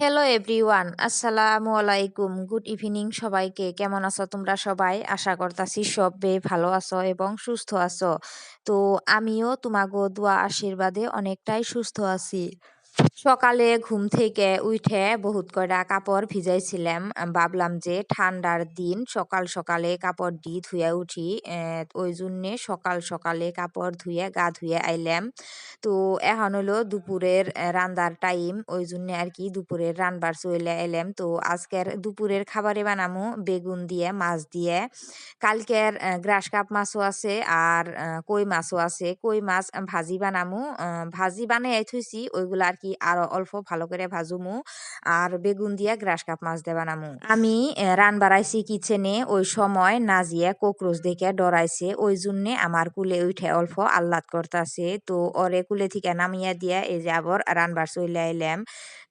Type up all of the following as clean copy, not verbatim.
Hello everyone, আসসালামু আলাইকুম। Good evening সবাইকে। কেমন আছো তোমরা সবাই? আশা করতাছি সবে ভালো আছো এবং সুস্থ আছো। তো আমিও তোমাগো দোয়া আশীর্বাদে অনেকটাই সুস্থ আছি। সকালে ঘুম থেকে উঠে বহুত কয়টা কাপড় ভিজাইছিলাম। ভাবলাম যে ঠান্ডার দিন সকাল সকালে কাপড় দি ধুয়ে উঠি। ওই জন্যে সকাল সকালে কাপড় ধুয়ে গা ধুয়ে আইলাম। তো এখন হলো দুপুরের রান্দার টাইম। ওই জন্যে আর কি দুপুরের রান্নার চইলে এলাম। তো আজকের দুপুরের খাবারে বানামু বেগুন দিয়ে, মাছ দিয়ে। কালকের গ্রাস কাপ মাছও আছে আর কই মাছও আছে। কই মাছ ভাজি বানামু। ভাজি বানাইয়া থুইছি ওইগুলা আর কি আরো অল্প ভালো করে ভাজুমু। আর বেগুন দিয়া গ্রাস কাপ মাছ দিয়ে বানামু। আমি রান্নার আইছি কিচেনে, ওই সময় নাজিয়া ককরোচ দেখে ডরাইছে। ওই জন্যে আমার কুলে উঠে অল্প আহ্লাদ করতাছে। তো ওরে কুলে থেকে নামিয়া দিয়া এই যে আবার রান্নার চইলে আইলাম।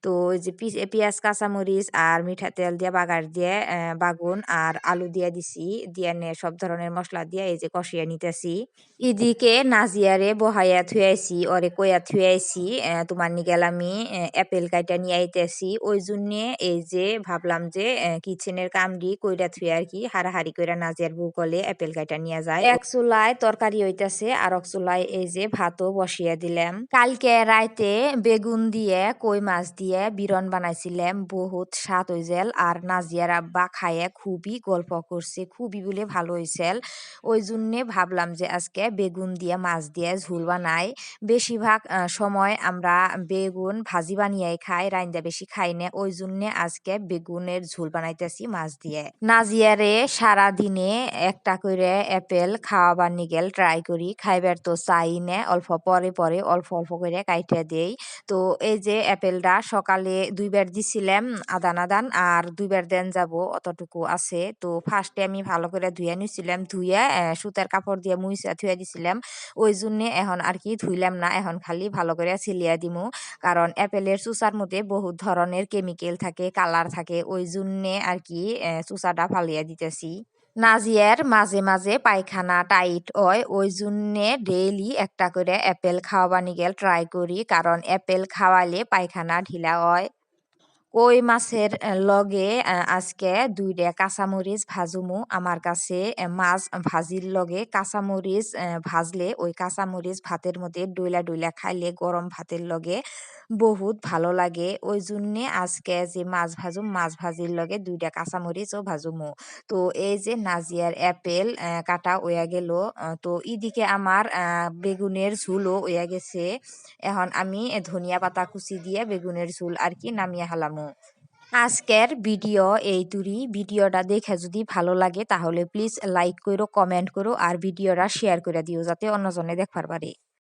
তো ওই যে পেঁয়াজ, কাঁচামরিচ আর মিঠা তেল দিয়ে বাগার দিয়ে বাগুন আর আলু দিয়ে দিছি। দিয়ে নিয়ে সব ধরনের মসলা দিয়ে এই যে কষিয়ে নিতেছি। এদিকে নাজিয়ারে বহাইয়া থুয়াইছি, ওরে কইয়া থুয়াইছি তোমার নিগেল আমি অ্যাপেল কাইটা নিয়ে আইতেছি। ওই জন্যে এই যে ভাবলাম যে কিচেনের কামডি কইরা থুয়ে আর কি হারাহারি কইরা নাজিয়ার বউ কলে অ্যাপেল কাইটা নিয়ে যায়। এক চুলায় তরকারি হইতাছে আর এক চুলায় এই যে ভাতও বসিয়ে দিলাম। কালকে রাইতে বেগুন দিয়ে কই মাছ দিয়ে বিরন বানাইছিলাম, বহুত স্বাদ হইছিল। আর নাজিয়ার আব্বা খাইয়ে খুবই গল্প করছে, খুবই বলে ভালো হইছিল। ওই জন্যে ভাবলাম যে আজকে বেগুন দিয়ে মাছ দিয়ে ঝোল বানাই। বেশিরভাগ সময় আমরা বেগুন ভাজি বানিয়ে খাই, রাইন্দা বেশি খাই না। ওই জন্যে আজকে বেগুনের ঝোল বানাইতেছি মাছ দিয়ে। নাজিয়ারে সারা দিনে একটা করে অ্যাপেল খাওয়াবার নিগেল ট্রাই করি, খাইবার তো চাই না, অল্প পরে পরে অল্প অল্প করে কাইটে দেই। তো এই যে অ্যাপেলটা সকালে দুইবার দিছিলাম আদান আদান, আর দুইবার দেন যাব অতটুকু আছে। তো ফার্স্টে আমি ভালো করে ধুয়ে নিছিলাম, ধুয়ে সুতার কাপড় দিয়ে মুইছা ধুয়ে দিছিলাম। ওই জন্যে এখন আর কি ধুইলাম না, এখন খালি ভালো করে ছিলিয়া দিমু। কারণ অ্যাপেলের চুচার মধ্যে বহুত ধরনের কেমিক্যাল থাকে, কালার থাকে। ওই জন্যে আর কি চুচাটা ফালিয়া দিতেছি। নাজিয়ার মাঝে মাঝে পায়খানা টাইট হয়, ওই জন্যে ডেইলি একটা করে অ্যাপেল খাওয়াবার নিগেল ট্রাই করি, কারণ অ্যাপেল খাওয়ালে পায়খানা ঢিলা হয়। কই মাছের লগে আজকে ২ টা কাঁচামরিচ ভাজুমু। আমার কাছে মাছ ভাজির লগে কাঁচামরিচ ভাজলে ওই কাঁচামরিচ ভাতের মধ্যে ডইলা ডইলা খাইলে গরম ভাতের লগে বহুত ভালো লাগে। ওই জন্যে আজকে যে মাছ ভাজুম, মাছ ভাজির লগে ২ টা কাঁচামরিচও ভাজুমু। তো এই যে নাজিয়ার অ্যাপেল কাটা হইয়া গেল। তো এদিকে আমার বেগুনের ঝুলও হইয়া গেছে। এখন আমি ধনিয়া পাতা কুচি দিয়ে বেগুনের ঝুল আর কি নামিয়ে হালামু। আজকের ভিডিও এই তুরি। ভিডিওটা দেখে যদি ভালো লাগে তাহলে প্লিজ লাইক করো, কমেন্ট করো আর ভিডিওটা শেয়ার করে দিও যাতে অন্যজনে দেখবার পারে।